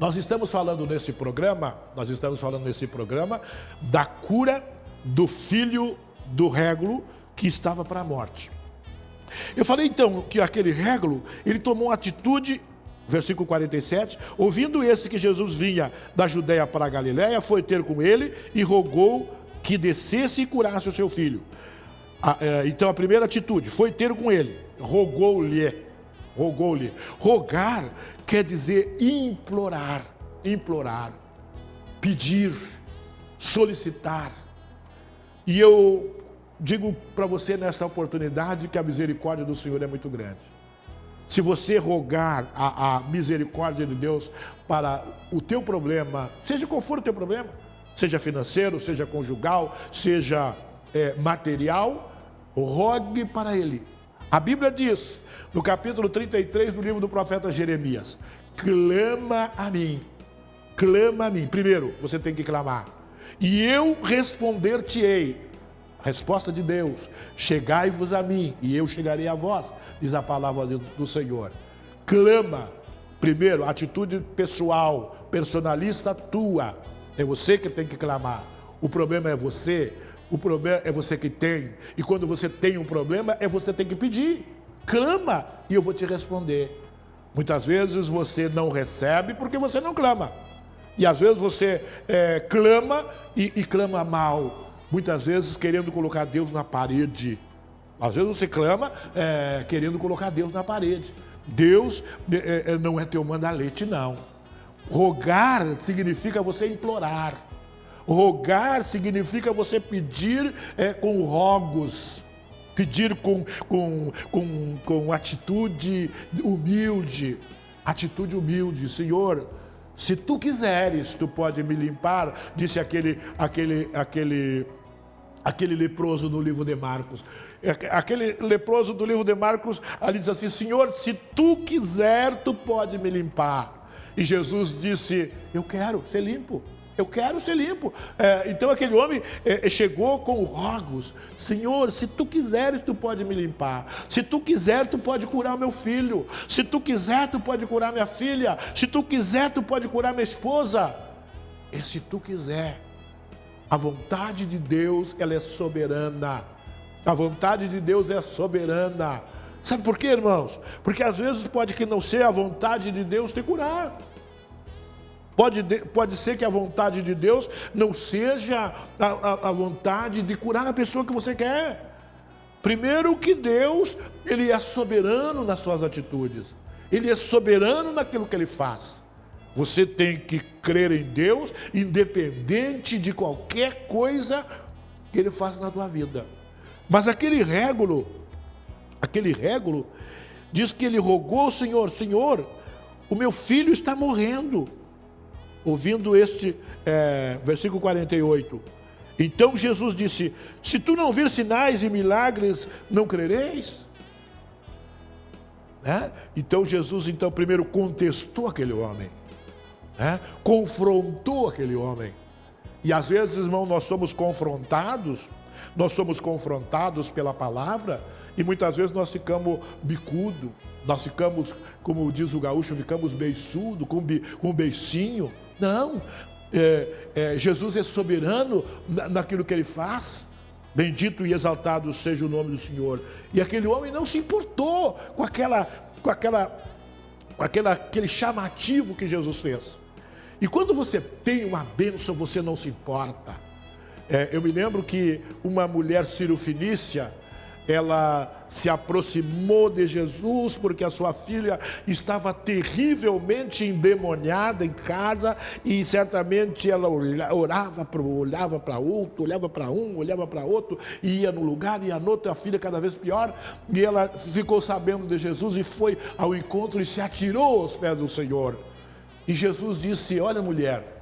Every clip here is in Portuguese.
nós estamos falando nesse programa da cura do filho do régulo que estava para a morte. Eu falei então que aquele régulo, ele tomou uma atitude, versículo 47, ouvindo esse que Jesus vinha da Judéia para a Galiléia, foi ter com ele e rogou que descesse e curasse o seu filho. Então a primeira atitude, foi ter com ele, rogou-lhe. Rogar quer dizer implorar, pedir, solicitar. E eu digo para você nesta oportunidade que a misericórdia do Senhor é muito grande. Se você rogar a misericórdia de Deus para o teu problema, seja qual for o teu problema, seja financeiro, seja conjugal, seja material, rogue para Ele. A Bíblia diz, no capítulo 33 do livro do profeta Jeremias, clama a mim. Primeiro, você tem que clamar. E eu responder-te-ei. Resposta de Deus, chegai-vos a mim, e eu chegarei a vós, diz a palavra do Senhor. Clama. Primeiro, atitude pessoal, personalista tua. É você que tem que clamar. O problema é você. O problema é você que tem. E quando você tem um problema, você tem que pedir. Clama e eu vou te responder. Muitas vezes você não recebe porque você não clama. E às vezes você clama e clama mal. Muitas vezes querendo colocar Deus na parede. Às vezes você clama querendo colocar Deus na parede. Deus não é teu manda-leite, não. Rogar significa você implorar. Rogar significa você pedir com rogos. Pedir com atitude humilde. Atitude humilde. Senhor, se tu quiseres, tu pode me limpar, disse aquele leproso no livro de Marcos. Aquele leproso do livro de Marcos, ali diz assim, Senhor, se tu quiser, tu pode me limpar. E Jesus disse, eu quero ser limpo. Eu quero ser limpo. Então aquele homem chegou com rogos. Senhor, se tu quiseres, tu pode me limpar. Se tu quiser, tu pode curar o meu filho. Se tu quiser, tu pode curar minha filha. Se tu quiser, tu pode curar minha esposa. E se tu quiser. A vontade de Deus, ela é soberana. A vontade de Deus é soberana. Sabe por quê, irmãos? Porque às vezes pode que não seja a vontade de Deus te curar. Pode ser que a vontade de Deus não seja a vontade de curar a pessoa que você quer. Primeiro que Deus, Ele é soberano nas suas atitudes. Ele é soberano naquilo que Ele faz. Você tem que crer em Deus, independente de qualquer coisa que Ele faça na tua vida. Mas aquele régulo, diz que ele rogou ao Senhor, Senhor, o meu filho está morrendo. Ouvindo este versículo 48. Então Jesus disse, se tu não vir sinais e milagres, não crereis? Então Jesus, primeiro contestou aquele homem. Confrontou aquele homem. E às vezes, irmão, nós somos confrontados pela palavra, e muitas vezes nós ficamos bicudo, nós ficamos, como diz o gaúcho, ficamos beiçudo, com beicinho. Não, Jesus é soberano naquilo que Ele faz. Bendito e exaltado seja o nome do Senhor. E aquele homem não se importou com aquele chamativo que Jesus fez. E quando você tem uma bênção, você não se importa. Eu me lembro que uma mulher cirofenícia, ela se aproximou de Jesus porque a sua filha estava terrivelmente endemoniada em casa, e certamente ela olhava para outro, olhava para um, olhava para outro, e ia num lugar, ia no outro, a filha cada vez pior, e ela ficou sabendo de Jesus e foi ao encontro e se atirou aos pés do Senhor. E Jesus disse, olha mulher,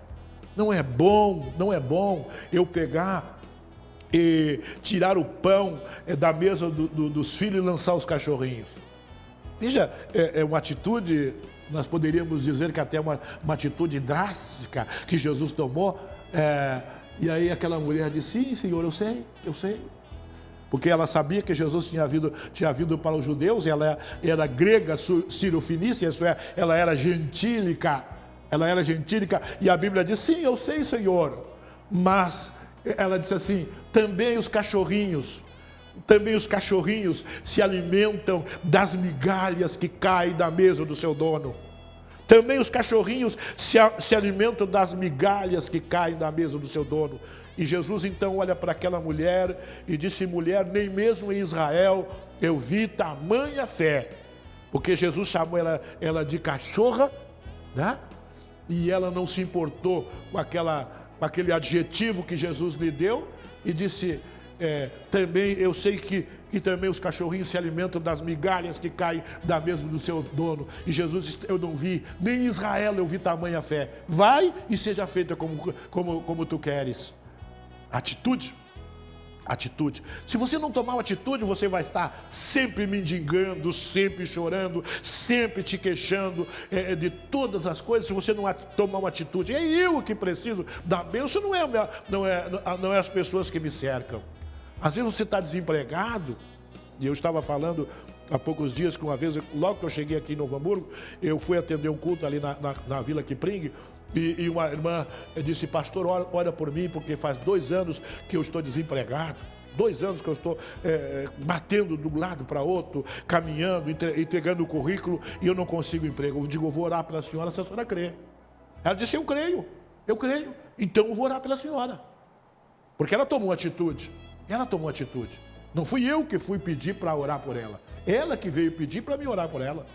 não é bom eu pegar e tirar o pão da mesa dos filhos e lançar os cachorrinhos. Veja, é uma atitude, nós poderíamos dizer que até uma atitude drástica que Jesus tomou. E aí aquela mulher disse, sim, Senhor, eu sei. Porque ela sabia que Jesus tinha vindo para os judeus, ela era grega cirofenícia, isso é, ela era gentílica. Ela era gentílica e a Bíblia diz, sim, eu sei, Senhor. Mas ela disse assim, também os cachorrinhos se alimentam das migalhas que caem da mesa do seu dono. Também os cachorrinhos se alimentam das migalhas que caem da mesa do seu dono. E Jesus então olha para aquela mulher e disse, mulher, nem mesmo em Israel eu vi tamanha fé. Porque Jesus chamou ela de cachorra, né? E ela não se importou com aquele adjetivo que Jesus lhe deu e disse, também eu sei que também os cachorrinhos se alimentam das migalhas que caem da mesa do seu dono. E Jesus disse, eu não vi, nem em Israel eu vi tamanha fé. Vai e seja feita como tu queres. Atitude. Se você não tomar uma atitude, você vai estar sempre mendigando, sempre chorando, sempre te queixando de todas as coisas. Se você não tomar uma atitude, é eu que preciso da bênção, não é as pessoas que me cercam. Às vezes você está desempregado, e eu estava falando há poucos dias que uma vez, logo que eu cheguei aqui em Novo Hamburgo, eu fui atender um culto ali na Vila Kipling, e uma irmã disse, pastor, ora por mim, porque faz 2 anos que eu estou desempregado. 2 anos que eu estou batendo de um lado para outro, caminhando, entregando o currículo, e eu não consigo emprego. Eu digo, eu vou orar pela senhora se a senhora crê. Ela disse, eu creio, então eu vou orar pela senhora. Porque ela tomou atitude. Não fui eu que fui pedir para orar por ela. Ela que veio pedir para me orar por ela.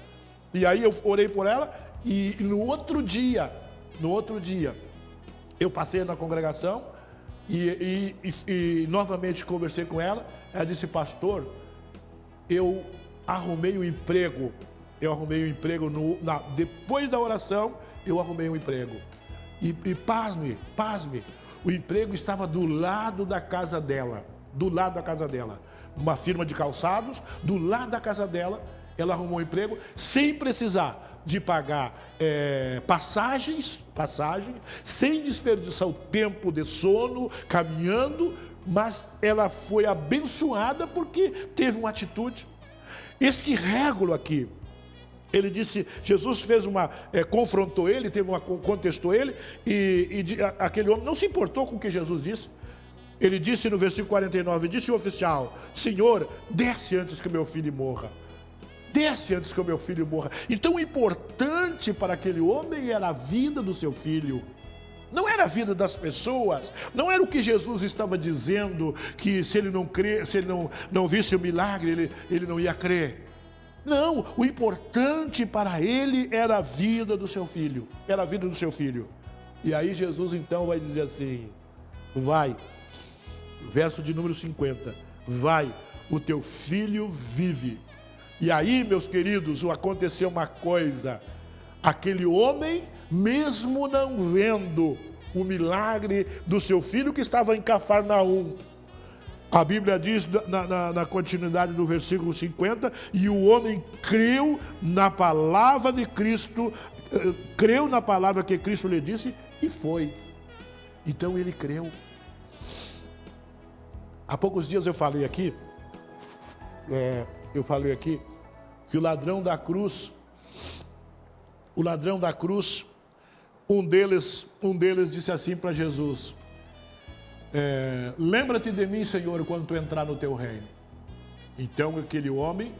E aí eu orei por ela, e no outro dia, eu passei na congregação e novamente conversei com ela. Ela disse, pastor, eu arrumei um emprego. Depois da oração, eu arrumei um emprego. E pasme, o emprego estava do lado da casa dela. Uma firma de calçados, do lado da casa dela, ela arrumou um emprego sem precisar de pagar passagem, sem desperdiçar o tempo de sono, caminhando, mas ela foi abençoada porque teve uma atitude. Este régulo aqui, ele disse, Jesus fez confrontou ele, contestou ele, e aquele homem não se importou com o que Jesus disse. Ele disse no versículo 49, disse o oficial, Senhor, desce antes que meu filho morra. Então o importante para aquele homem era a vida do seu filho. Não era a vida das pessoas, não era o que Jesus estava dizendo, que se ele não visse o milagre, ele não ia crer. Não, o importante para ele era a vida do seu filho. E aí Jesus então vai dizer assim, vai, verso de número 50, vai, o teu filho vive. E aí, meus queridos, aconteceu uma coisa, aquele homem, mesmo não vendo o milagre do seu filho que estava em Cafarnaum, a Bíblia diz na continuidade do versículo 50, e o homem creu na palavra de Cristo, creu na palavra que Cristo lhe disse e foi. Então ele creu. Há poucos dias eu falei aqui que o ladrão da cruz, um deles disse assim para Jesus, lembra-te de mim, Senhor, quando tu entrar no teu reino. Então aquele homem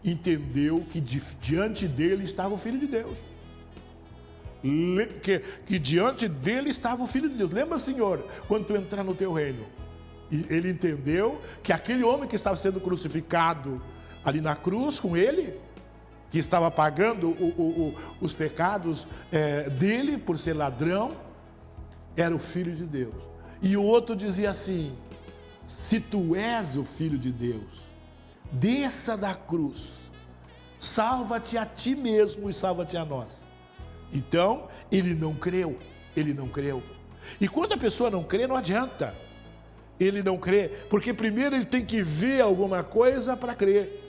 entendeu que diante dele estava o Filho de Deus. Que diante dele estava o Filho de Deus. Lembra, Senhor, quando tu entrar no teu reino. E ele entendeu que aquele homem que estava sendo crucificado ali na cruz com ele, que estava pagando os pecados dele por ser ladrão, era o Filho de Deus. E o outro dizia assim, se tu és o Filho de Deus, desça da cruz, salva-te a ti mesmo e salva-te a nós. Então, ele não creu. E quando a pessoa não crê, não adianta. Ele não crê, porque primeiro ele tem que ver alguma coisa para crer.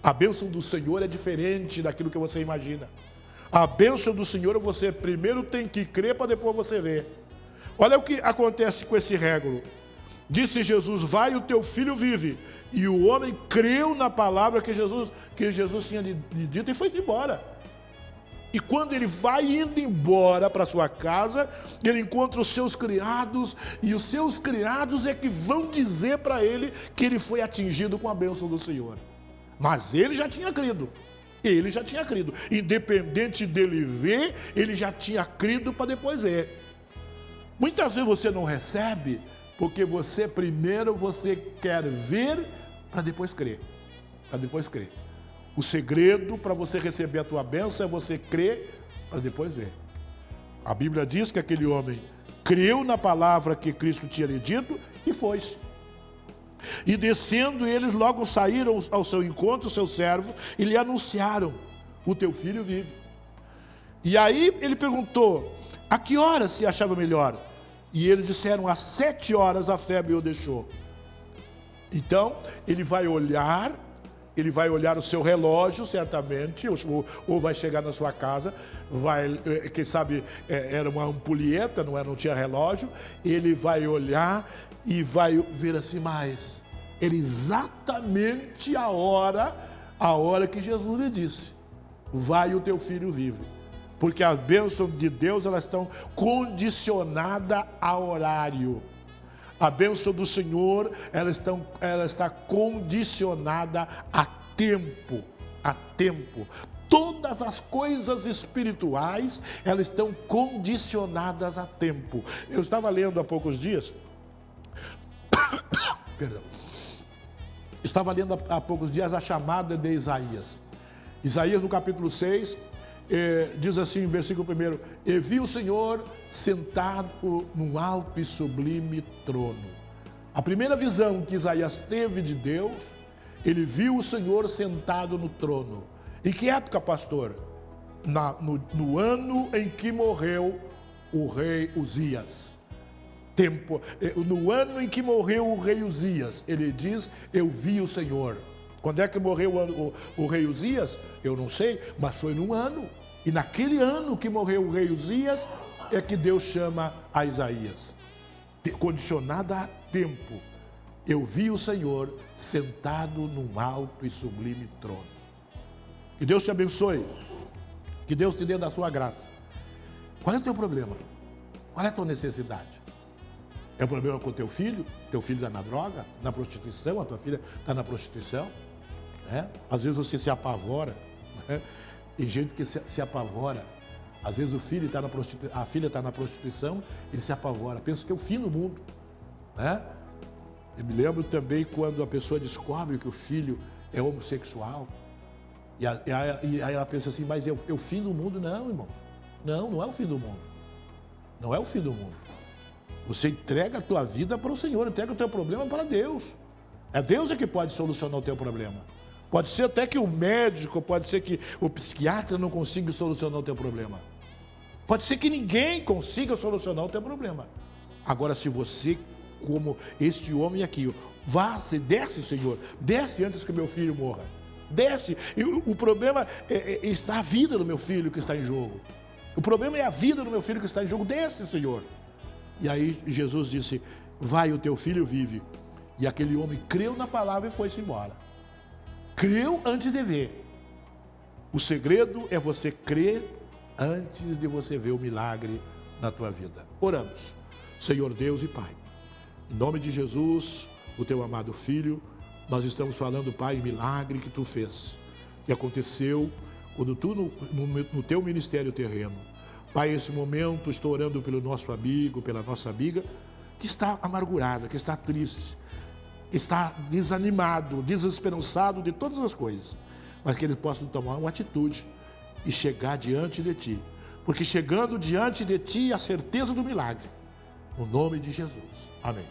A bênção do Senhor é diferente daquilo que você imagina. A bênção do Senhor, você primeiro tem que crer para depois você ver. Olha o que acontece com esse régulo. Disse Jesus, vai, o teu filho vive. E o homem creu na palavra que Jesus tinha lhe dito e foi embora. E quando ele vai indo embora para sua casa, ele encontra os seus criados, e os seus criados é que vão dizer para ele que ele foi atingido com a bênção do Senhor. Mas ele já tinha crido. Ele já tinha crido. Independente dele ver, ele já tinha crido para depois ver. Muitas vezes você não recebe porque primeiro você quer ver para depois crer. Para depois crer. O segredo para você receber a tua bênção é você crer para depois ver. A Bíblia diz que aquele homem creu na palavra que Cristo tinha lhe dito e foi-se. E descendo, eles logo saíram ao seu encontro, seu servo, e lhe anunciaram: o teu filho vive. E aí ele perguntou: a que hora se achava melhor? E eles disseram: às 7 horas a febre o deixou. Então ele vai olhar o seu relógio, certamente, ou vai chegar na sua casa, quem sabe era uma ampulheta, não tinha relógio, ele vai olhar e vai ver assim, mas era exatamente a hora que Jesus lhe disse: vai, o teu filho vive. Porque as bênçãos de Deus, elas estão condicionadas a horário. A bênção do Senhor, ela está condicionada a tempo. A tempo. Todas as coisas espirituais, elas estão condicionadas a tempo. Eu estava lendo há poucos dias, perdão, a chamada de Isaías. Isaías, no capítulo 6, diz assim, em versículo 1: e vi o Senhor sentado num alto e sublime trono. A primeira visão que Isaías teve de Deus, ele viu o Senhor sentado no trono. Em que época, pastor? No ano em que morreu o rei Uzias. No ano em que morreu o rei Uzias, ele diz: eu vi o Senhor. Quando é que morreu o rei Uzias? Eu não sei, mas foi num ano. E naquele ano que morreu o rei Uzias, é que Deus chama a Isaías. Condicionada a tempo. Eu vi o Senhor sentado num alto e sublime trono. Que Deus te abençoe. Que Deus te dê da sua graça. Qual é o teu problema? Qual é a tua necessidade? É um problema com o teu filho? Teu filho está na droga, na prostituição, a tua filha está na prostituição? Às vezes você se apavora. Tem gente que se apavora. Às vezes a filha está na prostituição, ele se apavora. Pensa que é o fim do mundo. Eu me lembro também quando a pessoa descobre que o filho é homossexual. E aí ela pensa assim, mas é o fim do mundo? Não, irmão. Não é o fim do mundo. Não é o fim do mundo. Você entrega a tua vida para o Senhor, entrega o teu problema para Deus. É Deus que pode solucionar o teu problema. Pode ser até que o médico, pode ser que o psiquiatra não consiga solucionar o teu problema. Pode ser que ninguém consiga solucionar o teu problema. Agora, se você, como este homem aqui, desce, Senhor, desce antes que meu filho morra. Desce. E o problema está a vida do meu filho que está em jogo. O problema é a vida do meu filho que está em jogo. Desce, Senhor. E aí Jesus disse: vai, o teu filho vive. E aquele homem creu na palavra e foi-se embora. Creu antes de ver. O segredo é você crer antes de você ver o milagre na tua vida. Oramos. Senhor Deus e Pai, em nome de Jesus, o teu amado Filho, nós estamos falando, Pai, milagre que tu fez, que aconteceu quando tu, no teu ministério terreno. Pai, nesse momento, estou orando pelo nosso amigo, pela nossa amiga, que está amargurada, que está triste, que está desanimado, desesperançado de todas as coisas, mas que eles possam tomar uma atitude e chegar diante de Ti, porque chegando diante de Ti, a certeza do milagre, no nome de Jesus. Amém.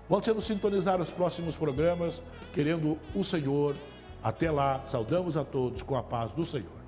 Volte a nos sintonizar os próximos programas, querendo o Senhor. Até lá, saudamos a todos com a paz do Senhor.